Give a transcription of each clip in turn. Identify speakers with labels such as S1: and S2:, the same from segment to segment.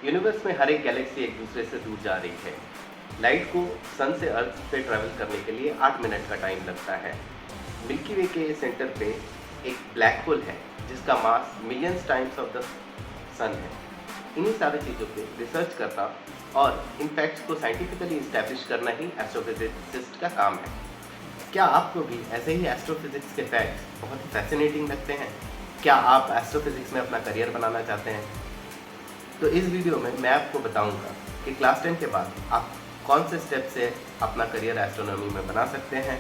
S1: Universe में हर एक Galaxy एक दूसरे से दूर जा रही है। लाइट को सन से अर्थ पे ट्रैवल करने के लिए 8 मिनट का टाइम लगता है। मिल्की वे के सेंटर पे एक ब्लैक होल है जिसका मास मिलियंस टाइम्स ऑफ द सन है। इन्हीं सारी चीज़ों पे रिसर्च करना और इन फैक्ट्स को साइंटिफिकली इस्टेब्लिश करना ही एस्ट्रोफिजिसिस्ट का काम है। क्या आपको भी ऐसे ही एस्ट्रोफिजिक्स के फैक्ट्स बहुत ही फैसिनेटिंग लगते हैं? क्या आप एस्ट्रोफिजिक्स में अपना करियर बनाना चाहते हैं? तो इस वीडियो में मैं आपको बताऊंगा कि क्लास 10 के बाद आप कौन से स्टेप से अपना करियर एस्ट्रोनॉमी में बना सकते हैं,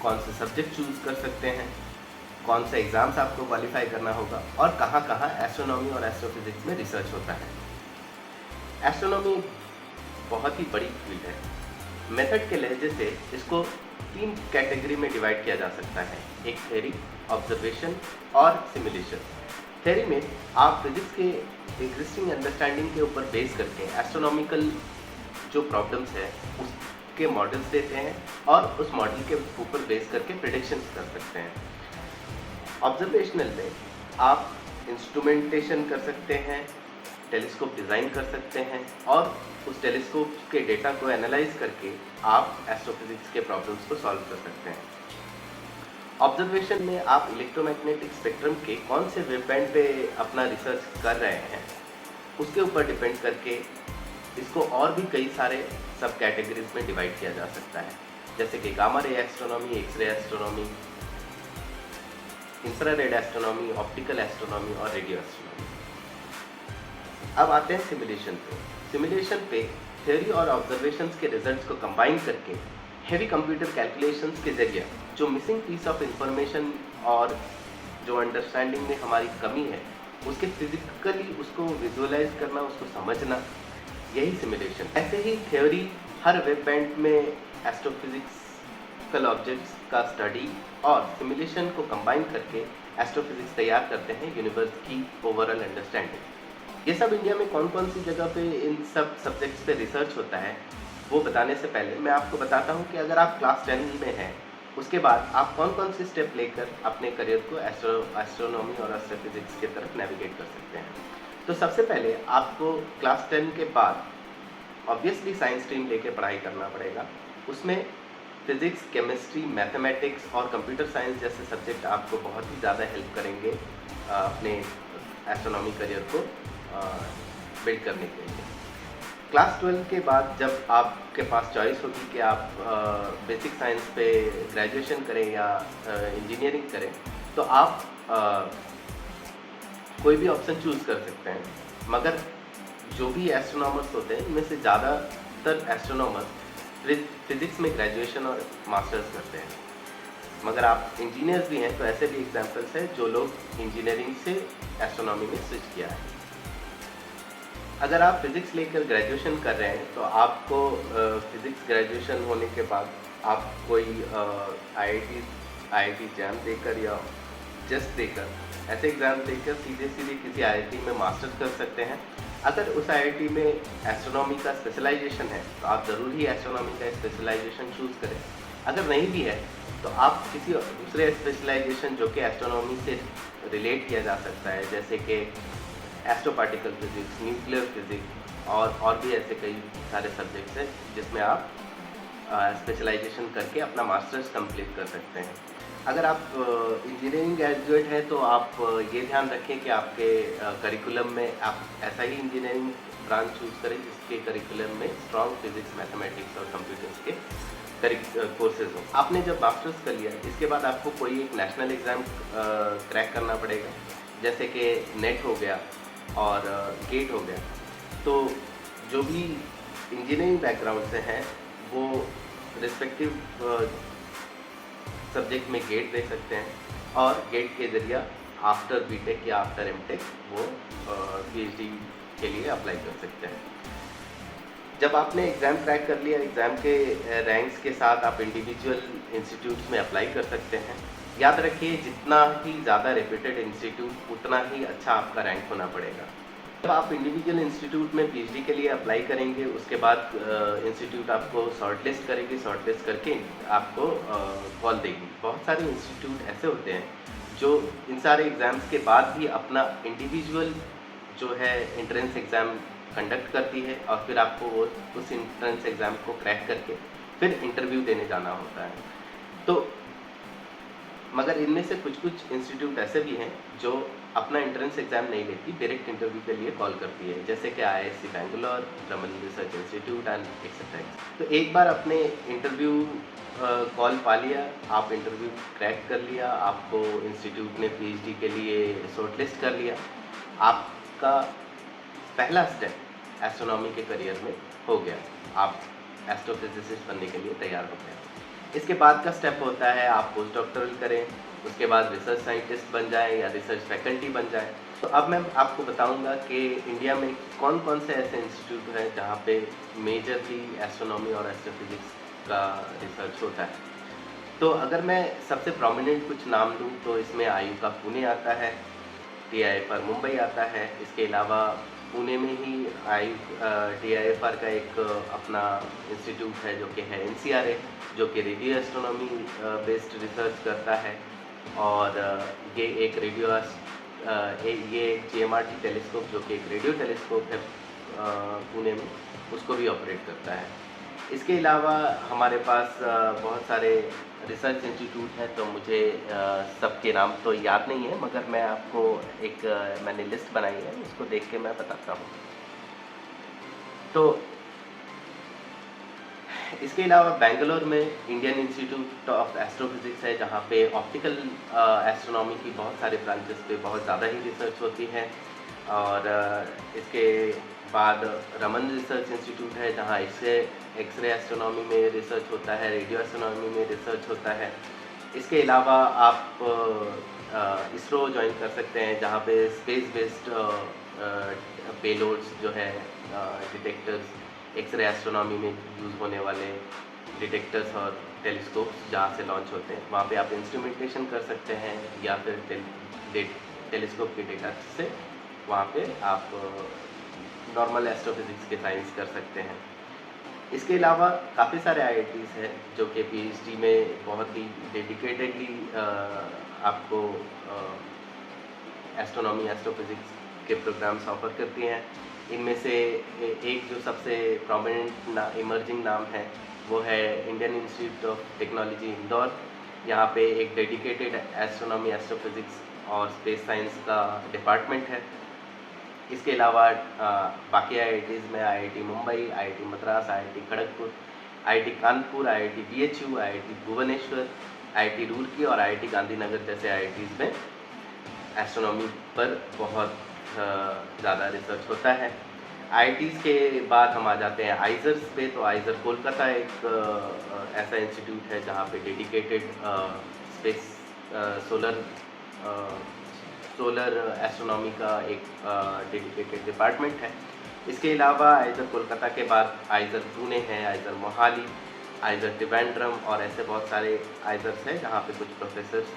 S1: कौन से सब्जेक्ट चूज कर सकते हैं, कौन से एग्ज़ाम्स आपको क्वालिफाई करना होगा और कहाँ कहाँ एस्ट्रोनॉमी और एस्ट्रोफिजिक्स में रिसर्च होता है। एस्ट्रोनॉमी बहुत ही बड़ी फील्ड है। मेथड के लहजे से इसको 3 कैटेगरी में डिवाइड किया जा सकता है, एक थ्योरी, ऑब्जर्वेशन और सिमुलेशन। थ्योरी में आप फिजिक्स के एग्जिस्टिंग अंडरस्टैंडिंग के ऊपर बेस करके एस्ट्रोनॉमिकल जो प्रॉब्लम्स है उसके मॉडल्स देते हैं और उस मॉडल के ऊपर बेस करके प्रेडिक्शंस कर सकते हैं। ऑब्जर्वेशनल में आप इंस्ट्रूमेंटेशन कर सकते हैं, टेलीस्कोप डिज़ाइन कर सकते हैं और उस टेलीस्कोप के डेटा को एनालाइज करके आप एस्ट्रोफिजिक्स के प्रॉब्लम्स को सॉल्व कर सकते हैं। ऑब्जर्वेशन में आप इलेक्ट्रोमैग्नेटिक स्पेक्ट्रम के कौन से वेवबैंड पे अपना रिसर्च कर रहे हैं उसके ऊपर डिपेंड करके इसको और भी कई सारे सब कैटेगरीज में डिवाइड किया जा सकता है, जैसे कि gamma ray astronomy, X ray astronomy, infrared astronomy, optical astronomy और रेडियो एस्ट्रोनॉमी। अब आते हैं सिमुलेशन पे। सिमुलेशन पे थ्योरी और ऑब्जर्वेशंस के रिजल्ट्स को कंबाइन करके हेवी कंप्यूटर कैलकुलेशंस के जरिए जो मिसिंग पीस ऑफ इंफॉर्मेशन और जो अंडरस्टैंडिंग में हमारी कमी है उसके फिजिकली उसको विजुअलाइज करना, उसको समझना, यही सिमुलेशन। ऐसे ही थ्योरी हर वेवबैंड में एस्ट्रोफिजिक्सल ऑब्जेक्ट्स का स्टडी और सिमुलेशन को कंबाइन करके एस्ट्रोफिजिक्स तैयार करते हैं यूनिवर्स की ओवरऑल अंडरस्टैंडिंग। ये सब इंडिया में कौन कौन सी जगह पे इन सब सब्जेक्ट्स पे रिसर्च होता है वो बताने से पहले मैं आपको बताता हूँ कि अगर आप क्लास 10 में हैं उसके बाद आप कौन कौन से स्टेप लेकर अपने करियर को एस्ट्रोनॉमी और एस्ट्रोफिजिक्स की तरफ नेविगेट कर सकते हैं। तो सबसे पहले आपको क्लास 10 के बाद ऑब्वियसली साइंस स्ट्रीम लेके पढ़ाई करना पड़ेगा। उसमें फिजिक्स, केमिस्ट्री, मैथमेटिक्स और कंप्यूटर साइंस जैसे सब्जेक्ट आपको बहुत ही ज़्यादा हेल्प करेंगे अपने एस्ट्रोनॉमी करियर को बिल्ड करने के लिए। क्लास 12 के बाद जब आपके पास चॉइस होगी कि आप बेसिक साइंस पे ग्रेजुएशन करें या इंजीनियरिंग करें, तो आप कोई भी ऑप्शन चूज़ कर सकते हैं। मगर जो भी एस्ट्रोनॉमर्स होते हैं इनमें से ज़्यादातर एस्ट्रोनॉमर्स फिजिक्स में ग्रेजुएशन और मास्टर्स करते हैं। मगर आप इंजीनियर्स भी हैं तो ऐसे भी एग्जाम्पल्स हैं जो लोग इंजीनियरिंग से एस्ट्रोनॉमी में स्विच किया है। अगर आप फिज़िक्स लेकर ग्रेजुएशन कर रहे हैं तो आपको फिज़िक्स ग्रेजुएशन होने के बाद आप कोई आईआईटी जैम देकर या जस्ट देकर ऐसे एग्ज़ाम देकर सीधे किसी आईआईटी में मास्टर्स कर सकते हैं। अगर उस आईआईटी में एस्ट्रोनॉमी का स्पेशलाइजेशन है तो आप ज़रूर ही एस्ट्रोनॉमी का स्पेशलाइजेशन चूज़ करें। अगर नहीं भी है तो आप किसी दूसरे स्पेशलाइजेशन जो कि एस्ट्रोनॉमी से रिलेट किया जा सकता है, जैसे कि astro particle physics, nuclear physics और भी ऐसे कई सारे सब्जेक्ट्स हैं जिसमें आप स्पेशलाइजेशन करके अपना मास्टर्स कंप्लीट कर सकते हैं। अगर आप इंजीनियरिंग ग्रेजुएट हैं तो आप ये ध्यान रखें कि आपके करिकुलम में आप ऐसा ही इंजीनियरिंग ब्रांच चूज़ करें जिसके करिकुलम में स्ट्रॉन्ग फिजिक्स, मैथमेटिक्स और कंप्यूटर्स के कोर्सेज हों। आपने जब मास्टर्स कर लिया इसके बाद आपको कोई एक नेशनल एग्ज़ाम क्रैक करना पड़ेगा, जैसे कि नेट हो गया और गेट हो गया। तो जो भी इंजीनियरिंग बैकग्राउंड से हैं वो रिस्पेक्टिव सब्जेक्ट में गेट दे सकते हैं और गेट के ज़रिए आफ्टर बीटेक या आफ्टर एमटेक वो पीएचडी के लिए अप्लाई कर सकते हैं। जब आपने एग्ज़ाम क्रैक कर लिया, एग्ज़ाम के रैंक्स के साथ आप इंडिविजुअल इंस्टीट्यूट्स में अप्लाई कर सकते हैं। याद रखिए जितना ही ज़्यादा रेप्यूटेड इंस्टीट्यूट उतना ही अच्छा आपका रैंक होना पड़ेगा। जब आप इंडिविजुअल इंस्टीट्यूट में पीएचडी के लिए अप्लाई करेंगे उसके बाद इंस्टीट्यूट आपको शॉर्टलिस्ट करेगी, शॉर्टलिस्ट करके आपको कॉल देगी। बहुत सारे इंस्टीट्यूट ऐसे होते हैं जो इन सारे एग्ज़ाम्स के बाद भी अपना इंडिविजुअल जो है एंट्रेंस एग्ज़ाम कंडक्ट करती है और फिर आपको वो उस एंट्रेंस एग्ज़ाम को क्रैक करके फिर इंटरव्यू देने जाना होता है। तो मगर इनमें से कुछ इंस्टीट्यूट ऐसे भी हैं जो अपना एंट्रेंस एग्ज़ाम नहीं लेती, डायरेक्ट इंटरव्यू के लिए कॉल करती है, जैसे कि IISc Bangalore, Raman research institute and etcetera. तो एक बार अपने इंटरव्यू कॉल पा लिया, आप इंटरव्यू क्रैक कर लिया, आपको इंस्टीट्यूट ने पीएचडी के लिए शॉर्टलिस्ट कर लिया, आपका पहला स्टेप एस्ट्रोनॉमी के करियर में हो गया, आप एस्ट्रोफिजिसिस्ट बनने के लिए तैयार हो गए। इसके बाद का स्टेप होता है आप पोस्ट डॉक्टरल करें, उसके बाद रिसर्च साइंटिस्ट बन जाएं या रिसर्च फैकल्टी बन जाएं। तो अब मैं आपको बताऊंगा कि इंडिया में कौन कौन से ऐसे इंस्टीट्यूट हैं जहाँ पे मेजरली एस्ट्रोनॉमी और एस्ट्रोफिजिक्स का रिसर्च होता है। तो अगर मैं सबसे प्रोमिनेंट कुछ नाम लूँ तो इसमें आयु का पुणे आता है, TIFR मुंबई आता है। इसके अलावा पुणे में ही TIFR का एक अपना इंस्टीट्यूट है जो कि है NCRA, जो कि रेडियो एस्ट्रोनॉमी बेस्ड रिसर्च करता है। और ये एक ये एक GMRT टेलीस्कोप जो कि एक रेडियो टेलीस्कोप है पुणे में, उसको भी ऑपरेट करता है। इसके अलावा हमारे पास बहुत सारे रिसर्च इंस्टीट्यूट हैं, तो मुझे सबके नाम तो याद नहीं है, मगर मैं आपको एक मैंने लिस्ट बनाई है, उसको देख के मैं बताता हूँ। तो इसके अलावा बेंगलोर में इंडियन इंस्टीट्यूट ऑफ एस्ट्रोफिजिक्स है, जहाँ पे ऑप्टिकल एस्ट्रोनॉमी की बहुत सारे ब्रांचेस पे बहुत ज़्यादा ही रिसर्च होती है। और इसके बाद रमन रिसर्च इंस्टीट्यूट है, जहाँ एक्सरे एस्ट्रोनॉमी में रिसर्च होता है, रेडियो एस्ट्रोनॉमी में रिसर्च होता है। इसके अलावा आप इसरो ज्वाइन कर सकते हैं, जहाँ पे स्पेस बेस्ड पेलोड्स जो है डिटेक्टर्स, एक्सरे एस्ट्रोनॉमी में यूज़ होने वाले डिटेक्टर्स और टेलीस्कोप्स जहाँ से लॉन्च होते हैं, वहाँ पे आप इंस्ट्रूमेंटेशन कर सकते हैं, या फिर टेलीस्कोप के डेटा से वहाँ पे आप नॉर्मल एस्ट्रोफिजिक्स के साइंस कर सकते हैं। इसके अलावा काफ़ी सारे IITs हैं जो कि PhD में बहुत ही डेडिकेटेडली आपको एस्ट्रोनॉमी एस्ट्रोफिजिक्स के प्रोग्राम्स ऑफर करती हैं। इनमें से एक जो सबसे प्रोमिनेंट इमर्जिंग नाम है वो है Indian institute of technology Indore. यहाँ पे एक डेडिकेटेड एस्ट्रोनॉमी एस्ट्रोफिजिक्स और स्पेस साइंस का डिपार्टमेंट है। इसके अलावा बाकी IITs में IIT Mumbai, IIT Madras, IIT Kharagpur, IIT Kanpur, IIT BHU, IIT Bhubaneswar, IIT Roorkee और IIT गांधीनगर जैसे IITs में एस्ट्रोनॉमी पर बहुत ज़्यादा रिसर्च होता है। IITs के बाद हम आ जाते हैं आइजर्स पे। तो आइजर कोलकाता एक ऐसा इंस्टीट्यूट है जहाँ पे डेडिकेटेड स्पेस सोलर एस्ट्रोनॉमी का एक डेडिकेटेड डिपार्टमेंट है। इसके अलावा आइजर कोलकाता के बाद आइजर पुणे है, आइजर मोहाली, आइजर त्रिवेंद्रम और ऐसे बहुत सारे आइजर्स हैं जहाँ पे कुछ प्रोफेसर्स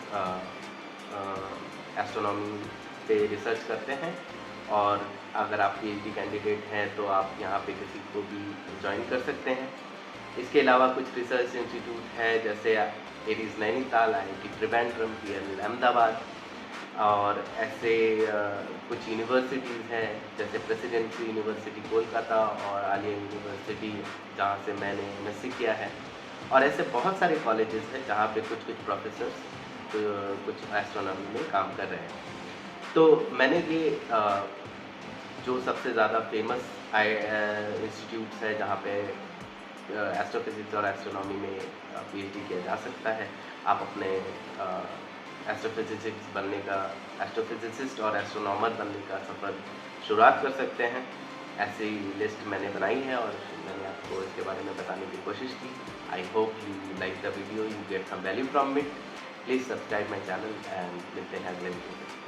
S1: एस्ट्रोनॉमी पे रिसर्च करते हैं। और अगर आप PhD कैंडिडेट हैं तो आप यहाँ पे किसी को भी ज्वाइन कर सकते हैं। इसके अलावा कुछ रिसर्च इंस्टीट्यूट है जैसे Aries Nainital, IIT Trivandrum, PLL Ahmedabad और ऐसे कुछ यूनिवर्सिटीज़ हैं जैसे प्रेसिडेंसी यूनिवर्सिटी कोलकाता और आलिया यूनिवर्सिटी जहाँ से मैंने MSc किया है। और ऐसे बहुत सारे कॉलेजेस हैं जहाँ पे कुछ प्रोफेसर्स कुछ एस्ट्रोनॉमी में काम कर रहे हैं। तो मैंने ये जो सबसे ज़्यादा फेमस इंस्टीट्यूट्स है जहाँ पे एस्ट्रोफिजिक्स और एस्ट्रोनॉमी में PhD किया जा सकता है, आप अपने एस्ट्रोफिजिक्स बनने का, एस्ट्रोफिजिसिस्ट और एस्ट्रोनॉमर बनने का सफ़र शुरुआत कर सकते हैं। ऐसी लिस्ट मैंने बनाई है और मैंने आपको इसके बारे में बताने की कोशिश की। I hope you like the video, you get some value from it. Please subscribe my channel and मिलते हैं अगले वीडियो में।